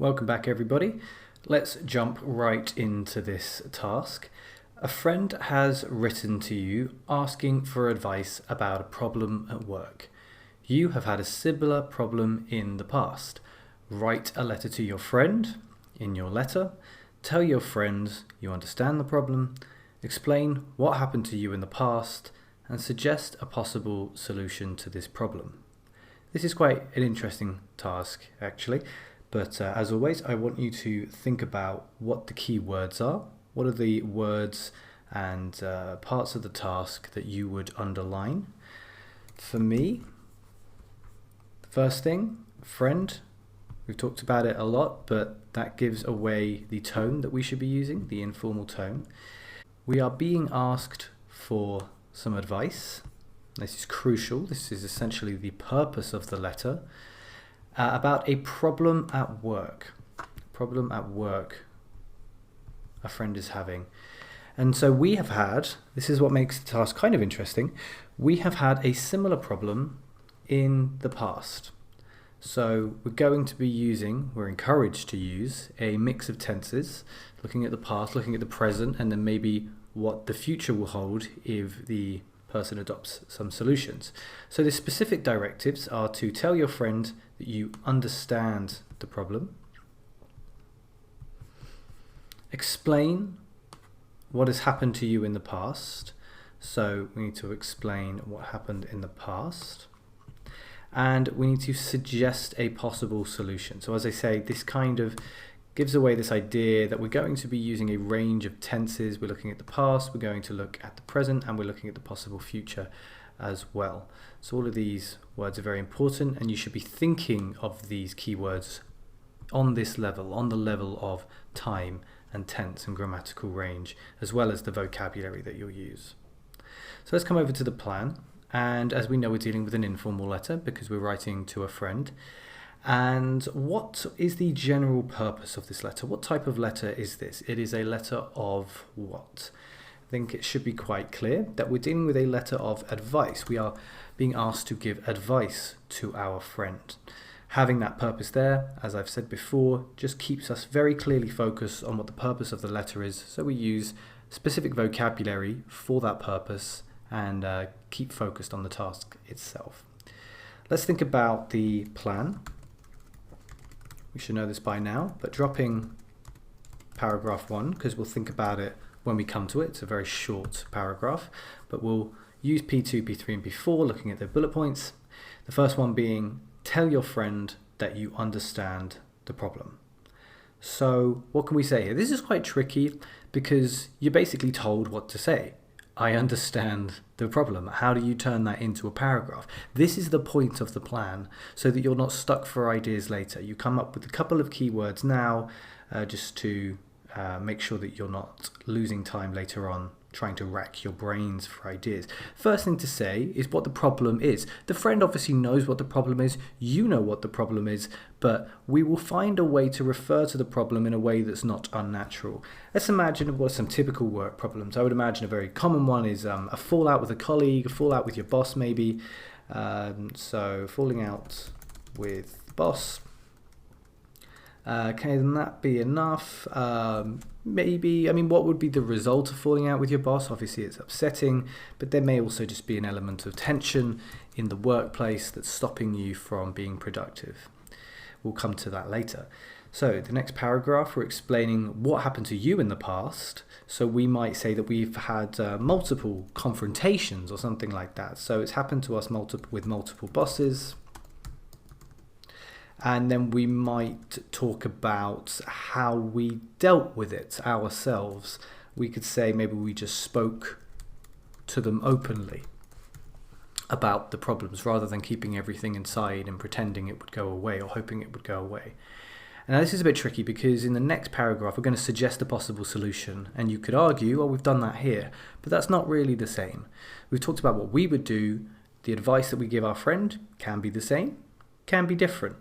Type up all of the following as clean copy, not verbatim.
Welcome back everybody. Let's jump right into this task. A friend has written to you asking for advice about a problem at work. You have had a similar problem in the past. Write a letter to your friend. In your letter, tell your friend you understand the problem, explain what happened to you in the past, and suggest a possible solution to this problem. This is quite an interesting task actually. But as always, I want you to think about what the key words are. What are the words and parts of the task that you would underline? For me, the first thing, friend. We've talked about it a lot, but that gives away the tone that we should be using, the informal tone. We are being asked for some advice. This is crucial. This is essentially the purpose of the letter. About a problem at work. Problem at work a friend is having. And so we have had, this is what makes the task kind of interesting, we have had a similar problem in the past. So we're going to be using, we're encouraged to use a mix of tenses, looking at the past, looking at the present, and then maybe what the future will hold if the person adopts some solutions. So the specific directives are to tell your friend that you understand the problem, explain what has happened to you in the past. So we need to explain what happened in the past, and we need to suggest a possible solution. So as I say, this kind of gives away this idea that we're going to be using a range of tenses. We're looking at the past, we're going to look at the present, and we're looking at the possible future as well. So all of these words are very important, and you should be thinking of these keywords on this level, on the level of time and tense and grammatical range, as well as the vocabulary that you'll use. So let's come over to the plan. And as we know, we're dealing with an informal letter because we're writing to a friend. And what is the general purpose of this letter? What type of letter is this? It is a letter of what? I think it should be quite clear that we're dealing with a letter of advice. We are being asked to give advice to our friend. Having that purpose there, as I've said before, just keeps us very clearly focused on what the purpose of the letter is. So we use specific vocabulary for that purpose and keep focused on the task itself. Let's think about the plan. We should know this by now, but dropping paragraph 1, because we'll think about it when we come to it. It's a very short paragraph, but we'll use P2, P3 and P4, looking at the bullet points. The first one being, tell your friend that you understand the problem. So what can we say here? This is quite tricky because you're basically told what to say. I understand the problem. How do you turn that into a paragraph? This is the point of the plan, so that you're not stuck for ideas later. You come up with a couple of keywords now just to make sure that you're not losing time later on trying to rack your brains for ideas. First thing to say is what the problem is. The friend obviously knows what the problem is, you know what the problem is, but we will find a way to refer to the problem in a way that's not unnatural. Let's imagine what are some typical work problems. I would imagine a very common one is a fallout with a colleague, a fallout with your boss maybe. So falling out with the boss. Can that be enough? Maybe, I mean, what would be the result of falling out with your boss? Obviously it's upsetting, but there may also just be an element of tension in the workplace that's stopping you from being productive. We'll come to that later. So the next paragraph, we're explaining what happened to you in the past. So we might say that we've had multiple confrontations or something like that. So it's happened to us with multiple bosses. And then we might talk about how we dealt with it ourselves. We could say maybe we just spoke to them openly about the problems rather than keeping everything inside and pretending it would go away or hoping it would go away. And now this is a bit tricky because in the next paragraph we're going to suggest a possible solution, and you could argue, oh, we've done that here, but that's not really the same. We've talked about what we would do. The advice that we give our friend can be the same, can be different.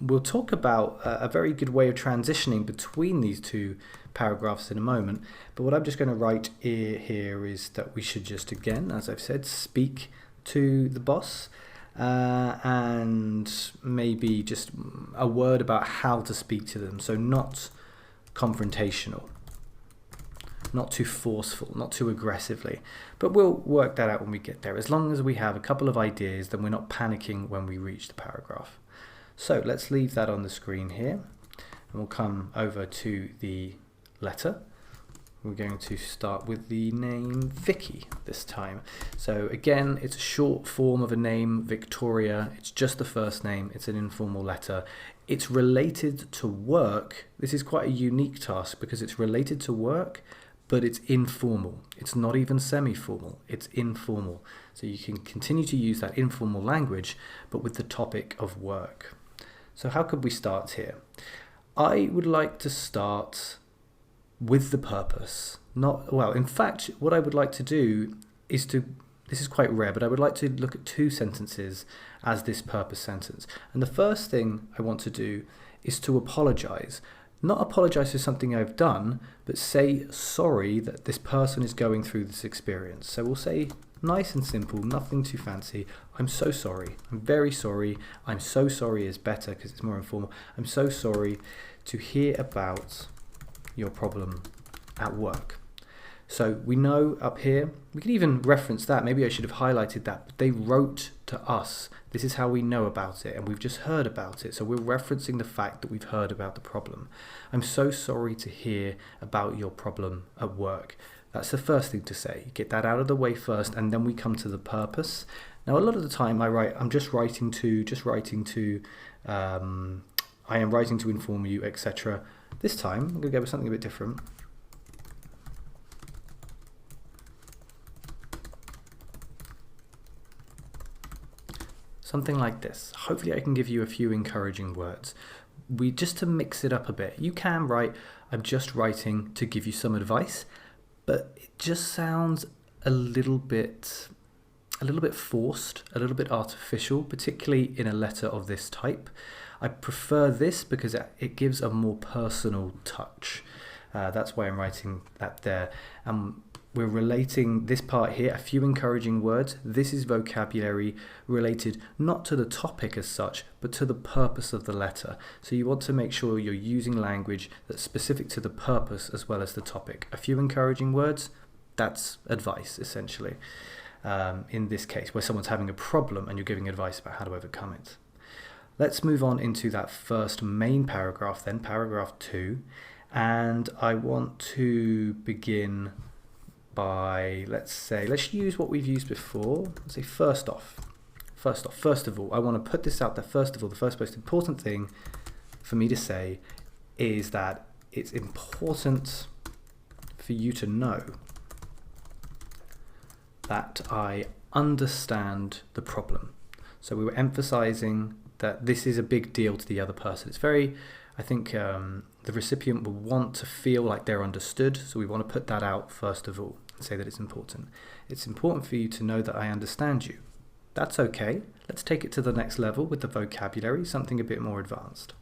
We'll talk about a very good way of transitioning between these two paragraphs in a moment, but what I'm just going to write here is that we should just, again, as I've said, speak to the boss. and maybe just a word about how to speak to them. So not confrontational, not too forceful, not too aggressively. But we'll work that out when we get there. As long as we have a couple of ideas, then we're not panicking when we reach the paragraph. So let's leave that on the screen here, and we'll come over to the letter. We're going to start with the name Vicky this time. So again, it's a short form of a name, Victoria. It's just the first name. It's an informal letter. It's related to work. This is quite a unique task because it's related to work, but it's informal. It's not even semi-formal. It's informal. So you can continue to use that informal language, but with the topic of work. So how could we start here? I would like to start with the purpose. In fact, what I would like to do is this is quite rare, but I would like to look at two sentences as this purpose sentence. And the first thing I want to do is to apologize. Not apologize for something I've done, but say sorry that this person is going through this experience. So we'll say nice and simple, nothing too fancy. I'm so sorry. I'm very sorry. I'm so sorry is better because it's more informal. I'm so sorry to hear about your problem at work. So we know up here, we can even reference that. Maybe I should have highlighted that, but they wrote to us. This is how we know about it, and we've just heard about it. So we're referencing the fact that we've heard about the problem. I'm so sorry to hear about your problem at work. That's the first thing to say. Get that out of the way first, and then we come to the purpose. Now, a lot of the time I am writing to inform you, etc. This time, I'm going to go with something a bit different. Something like this. Hopefully I can give you a few encouraging words. Just to mix it up a bit. You can write, I'm just writing to give you some advice, but it just sounds a little bit forced, a little bit artificial, particularly in a letter of this type. I prefer this because it gives a more personal touch. That's why I'm writing that there. We're relating this part here, a few encouraging words. This is vocabulary related not to the topic as such, but to the purpose of the letter. So you want to make sure you're using language that's specific to the purpose as well as the topic. A few encouraging words, that's advice essentially. In this case, where someone's having a problem and you're giving advice about how to overcome it. Let's move on into that first main paragraph then, paragraph 2. And I want to begin by, let's use what we've used before. Let's say first of all, I want to put this out there. First of all, the first most important thing for me to say is that it's important for you to know that I understand the problem. So we were emphasizing that this is a big deal to the other person. It's very, I think the recipient will want to feel like they're understood, so we want to put that out first of all and say that it's important. It's important for you to know that I understand you. That's okay. Let's take it to the next level with the vocabulary, something a bit more advanced.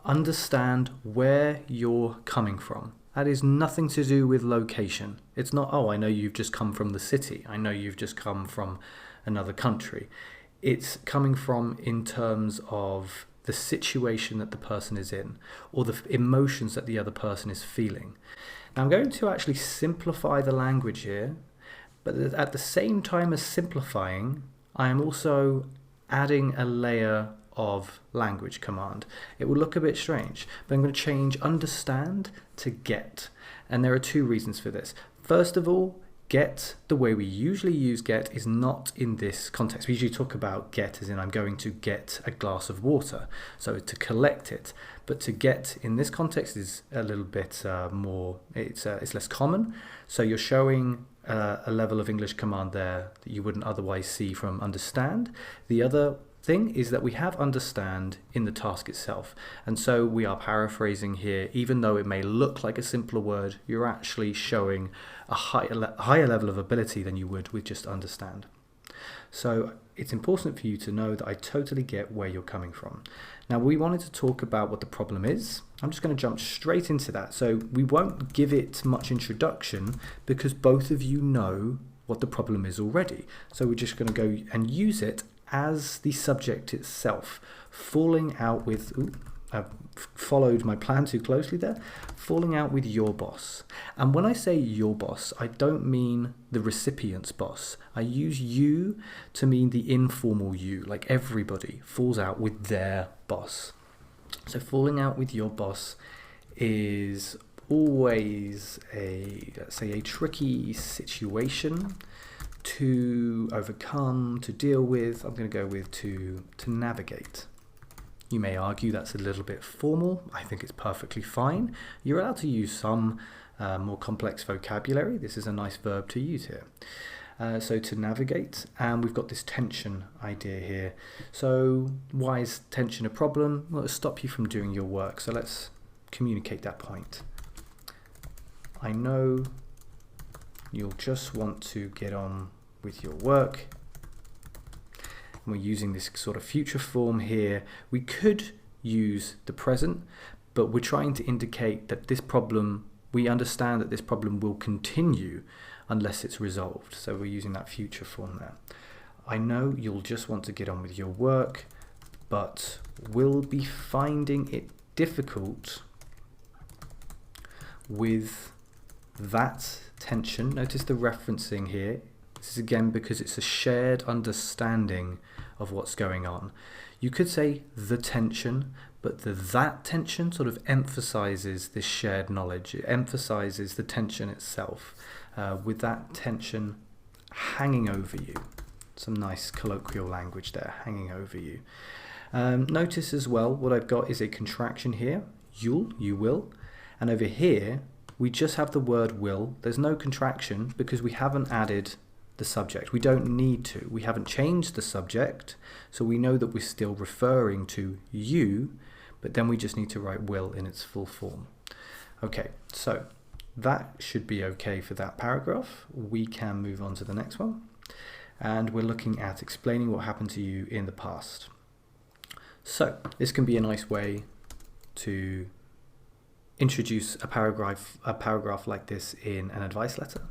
Understand where you're coming from. That is nothing to do with location. It's not, oh, I know you've just come from the city. I know you've just come from another country. It's coming from in terms of the situation that the person is in or the emotions that the other person is feeling. Now I'm going to actually simplify the language here, but at the same time as simplifying, I am also adding a layer of language command. It will look a bit strange, but I'm going to change understand to get. And there are two reasons for this. First of all, get, the way we usually use get, is not in this context. We usually talk about get as in I'm going to get a glass of water, so to collect it. But to get in this context is a little bit more, it's less common. So you're showing a level of English command there that you wouldn't otherwise see from understand. The other thing is that we have understand in the task itself, and so we are paraphrasing here. Even though it may look like a simpler word, you're actually showing a higher level of ability than you would with just understand. So it's important for you to know that I totally get where you're coming from. Now, we wanted to talk about what the problem is. I'm just going to jump straight into that. So we won't give it much introduction because both of you know what the problem is already. So we're just going to go and use it as the subject itself, falling out with, I've followed my plan too closely there, falling out with your boss. And when I say your boss, I don't mean the recipient's boss. I use you to mean the informal you, like everybody falls out with their boss. So falling out with your boss is always let's say a tricky situation to overcome, to deal with. I'm going to go with to navigate. You may argue that's a little bit formal. I think it's perfectly fine. You're allowed to use some more complex vocabulary. This is a nice verb to use here. So to navigate, and we've got this tension idea here. So why is tension a problem? Well, it'll stop you from doing your work. So let's communicate that point. I know you'll just want to get on with your work. And we're using this sort of future form here. We could use the present, but we're trying to indicate that this problem, we understand that this problem will continue unless it's resolved. So we're using that future form there. I know you'll just want to get on with your work, but will be finding it difficult with that tension. Notice the referencing here. This is again because it's a shared understanding of what's going on. You could say the tension, but that tension sort of emphasizes this shared knowledge. It emphasizes the tension itself, with that tension hanging over you. Some nice colloquial language there, hanging over you. Notice as well what I've got is a contraction here, you will, and over here we just have the word will. There's no contraction because we haven't added the subject. We don't need to. We haven't changed the subject, so we know that we're still referring to you, but then we just need to write will in its full form. Okay, so that should be okay for that paragraph. We can move on to the next one, and we're looking at explaining what happened to you in the past. So this can be a nice way to introduce a paragraph like this in an advice letter.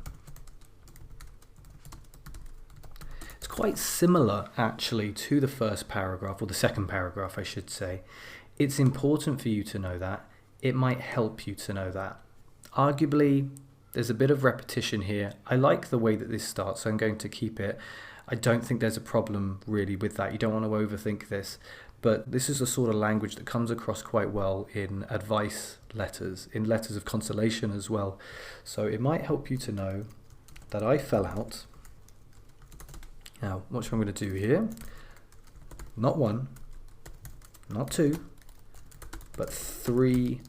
It's quite similar actually to the first paragraph, or the second paragraph I should say. It's important for you to know that. It might help you to know that. Arguably, there's a bit of repetition here. I like the way that this starts, so I'm going to keep it. I don't think there's a problem really with that. You don't want to overthink this. But this is the sort of language that comes across quite well in advice letters, in letters of consolation as well. So it might help you to know that I fell out. Now, what I'm going to do here, not one, not two, but three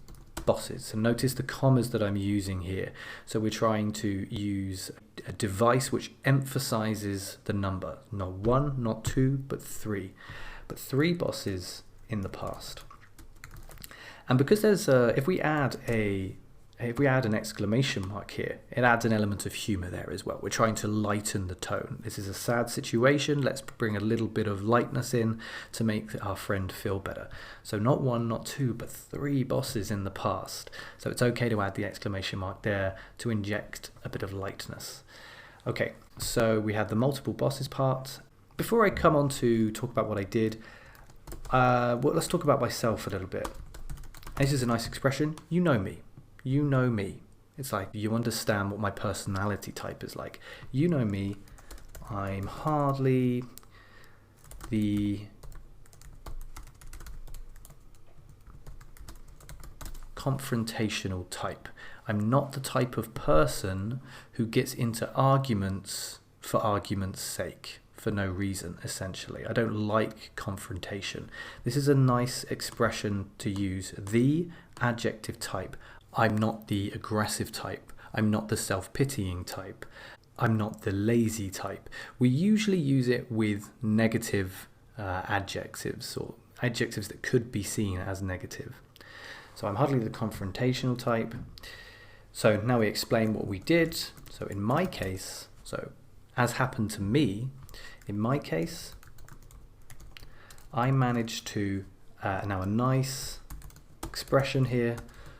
bosses. So notice the commas that I'm using here. So we're trying to use a device which emphasizes the number. Not one, not two, but three. But three bosses in the past. And because there's if we add an exclamation mark here, it adds an element of humor there as well. We're trying to lighten the tone. This is a sad situation. Let's bring a little bit of lightness in to make our friend feel better. So not one, not two, but three bosses in the past. So it's okay to add the exclamation mark there to inject a bit of lightness. Okay, so we have the multiple bosses part. Before I come on to talk about what I did, let's talk about myself a little bit. This is a nice expression. You know me. You know me. It's like you understand what my personality type is like. You know me. I'm hardly the confrontational type. I'm not the type of person who gets into arguments for argument's sake. For no reason, essentially. I don't like confrontation. This is a nice expression to use. The adjective type. I'm not the aggressive type. I'm not the self-pitying type. I'm not the lazy type. We usually use it with negative adjectives, or adjectives that could be seen as negative. So I'm hardly the confrontational type. So now we explain what we did. So in my case, as happened to me, in my case, I managed to, now a nice expression here,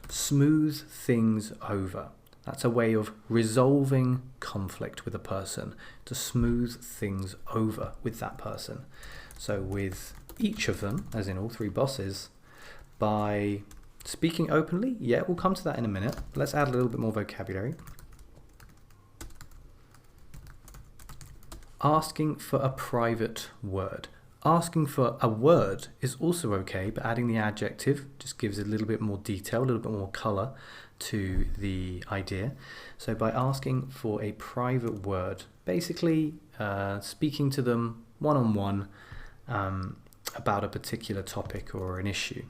smooth things over. That's a way of resolving conflict with a person, to smooth things over with that person. So with each of them, as in all three bosses, by speaking openly, yeah, we'll come to that in a minute. Let's add a little bit more vocabulary. Asking for a private word. Asking for a word is also okay, but adding the adjective just gives a little bit more detail, a little bit more colour to the idea. So by asking for a private word, basically speaking to them one-on-one about a particular topic or an issue.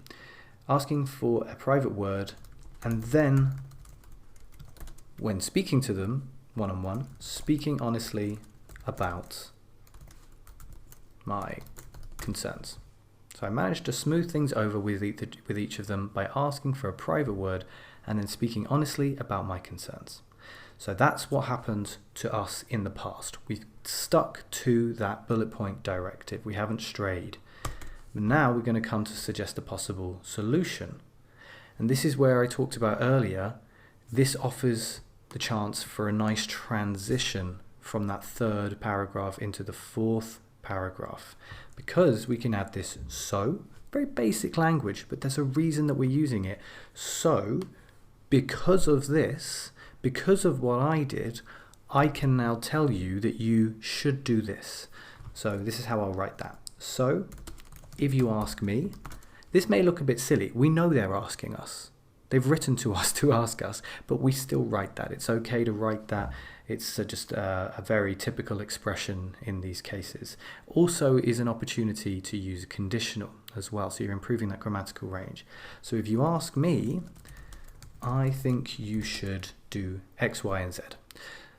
Asking for a private word, and then when speaking to them one-on-one, speaking honestly about my concerns. So I managed to smooth things over with each of them by asking for a private word and then speaking honestly about my concerns. So that's what happened to us in the past. We stuck to that bullet point directive. We haven't strayed. But now we're going to come to suggest a possible solution. And this is where I talked about earlier. This offers the chance for a nice transition from that third paragraph into the fourth paragraph, because we can add this so, very basic language, but there's a reason that we're using it. So, because of this, because of what I did, I can now tell you that you should do this. So this is how I'll write that. So, if you ask me, this may look a bit silly. We know they're asking us. They've written to us to ask us, but we still write that. It's okay to write that. It's just a very typical expression in these cases. Also is an opportunity to use a conditional as well, so you're improving that grammatical range. So if you ask me, I think you should do X, Y, and Z.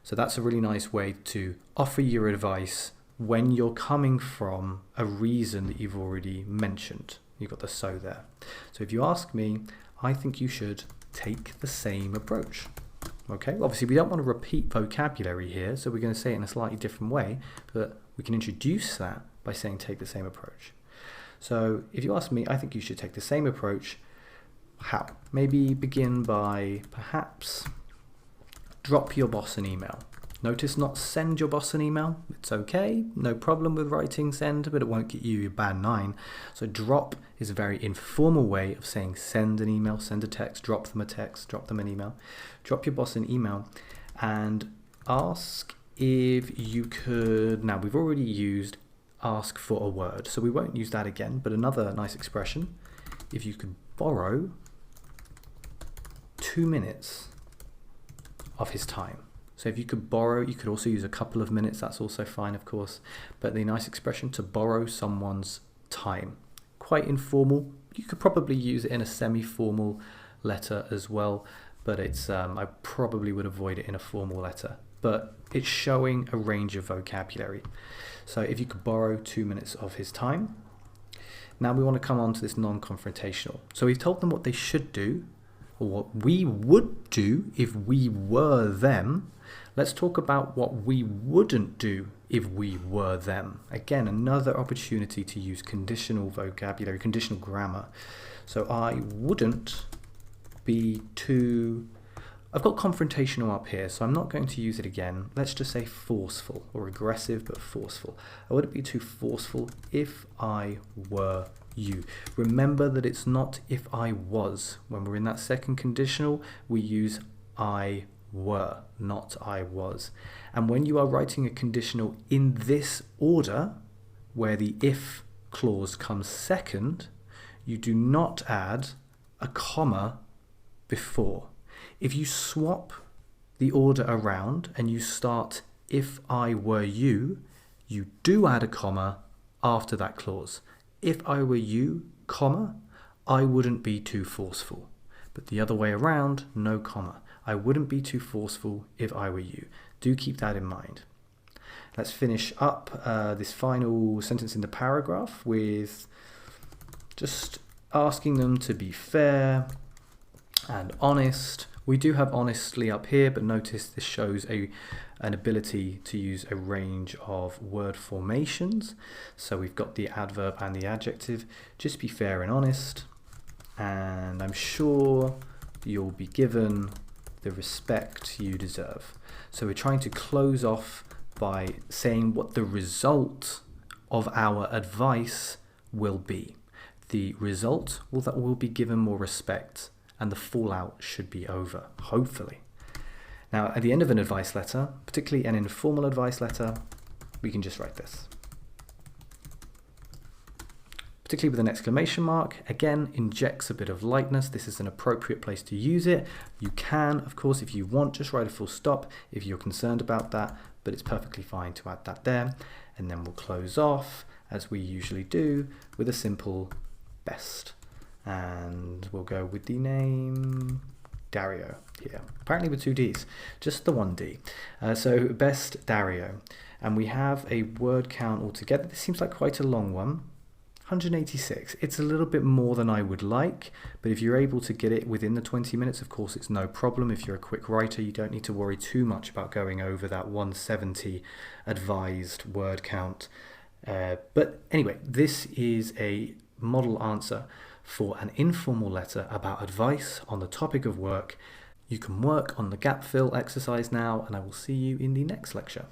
So that's a really nice way to offer your advice when you're coming from a reason that you've already mentioned. You've got the so there. So if you ask me, I think you should take the same approach. Okay, obviously we don't want to repeat vocabulary here, so we're going to say it in a slightly different way, but we can introduce that by saying take the same approach. So if you ask me, I think you should take the same approach. How? Maybe begin by perhaps drop your boss an email. Notice not send your boss an email. It's okay, no problem with writing send, but it won't get you a bad 9. So drop is a very informal way of saying send an email, send a text, drop them a text, drop them an email. Drop your boss an email and ask if you could, now we've already used ask for a word, so we won't use that again, but another nice expression, if you could borrow 2 minutes of his time. So if you could borrow, you could also use a couple of minutes, that's also fine of course, but the nice expression to borrow someone's time. Quite informal, you could probably use it in a semi-formal letter as well, but it's I probably would avoid it in a formal letter, but it's showing a range of vocabulary. So if you could borrow 2 minutes of his time. Now we want to come on to this non-confrontational. So we've told them what they should do, or what we would do if we were them. Let's talk about what we wouldn't do if we were them. Again, another opportunity to use conditional vocabulary, conditional grammar. So I wouldn't be too... I've got confrontational up here, so I'm not going to use it again. Let's just say forceful, or aggressive, but forceful. I wouldn't be too forceful if I were you. Remember that it's not if I was. When we're in that second conditional, we use I were, not I was. And when you are writing a conditional in this order, where the if clause comes second, you do not add a comma before. If you swap the order around and you start if I were you, you do add a comma after that clause. If I were you, comma, I wouldn't be too forceful. But the other way around, no comma. I wouldn't be too forceful if I were you. Do keep that in mind. Let's finish up this final sentence in the paragraph with just asking them to be fair and honest. We do have honestly up here, but notice this shows a an ability to use a range of word formations. So we've got the adverb and the adjective. Just be fair and honest, and I'm sure you'll be given the respect you deserve. So we're trying to close off by saying what the result of our advice will be. The result will that we'll be given more respect, and the fallout should be over, hopefully. Now, at the end of an advice letter, particularly an informal advice letter, we can just write this. Particularly with an exclamation mark, again, injects a bit of lightness. This is an appropriate place to use it. You can, of course, if you want, just write a full stop if you're concerned about that, but it's perfectly fine to add that there. And then we'll close off, as we usually do, with a simple best. And we'll go with the name Dario here. Apparently with two Ds, just the one D. So best Dario. And we have a word count altogether. This seems like quite a long one. 186. It's a little bit more than I would like, but if you're able to get it within the 20 minutes, of course, it's no problem. If you're a quick writer, you don't need to worry too much about going over that 170 advised word count. But anyway, this is a model answer for an informal letter about advice on the topic of work. You can work on the gap fill exercise now, and I will see you in the next lecture.